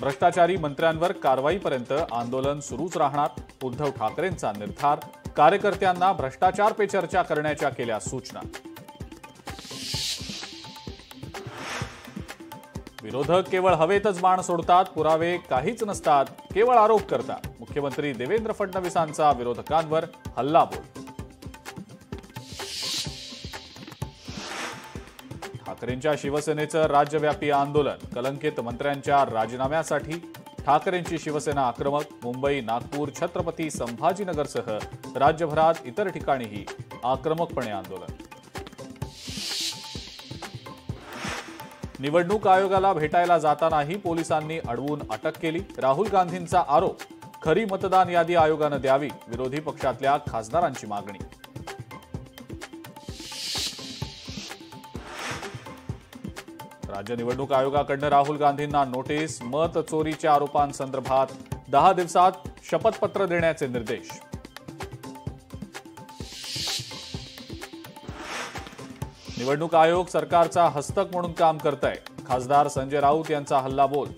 भ्रष्टाचारी मंत्र्यांवर कारवाईपर्यंत आंदोलन सुरूच राहणार, उद्धव ठाकरेंचा निर्धार. कार्यकर्त्यांना भ्रष्टाचार पे चर्चा करण्याच्या केल्या सूचना. विरोधक केवळ हवेतच बाण सोडतात, पुरावे काहीच नसतात, केवळ आरोप करतात. मुख्यमंत्री देवेंद्र फडणवीसांचा विरोधकांवर हल्लाबोल. ठाकरेंच्या शिवसेनेचं राज्यव्यापी आंदोलन. कलंकित मंत्र्यांच्या राजीनाम्यासाठी ठाकरेंची शिवसेना आक्रमक. मुंबई, नागपूर, छत्रपती संभाजीनगरसह राज्यभरात इतर ठिकाणीही आक्रमकपणे आंदोलन. निवडणूक आयोगाला भेटायला जातानाही पोलिसांनी अडवून अटक केली. राहुल गांधींचा आरोप, खरी मतदान यादी आयोगानं द्यावी. विरोधी पक्षातल्या खासदारांची मागणी. राज्य निवडणूक आयोगाकडनं राहुल गांधींना नोटीस. मत चोरीच्या आरोपांसंदर्भात 10 दिवसात शपथपत्र देण्याचे निर्देश. निवडणूक आयोग सरकारचा हस्तक म्हणून काम करतंय. खासदार संजय राऊत यांचा हल्लाबोल.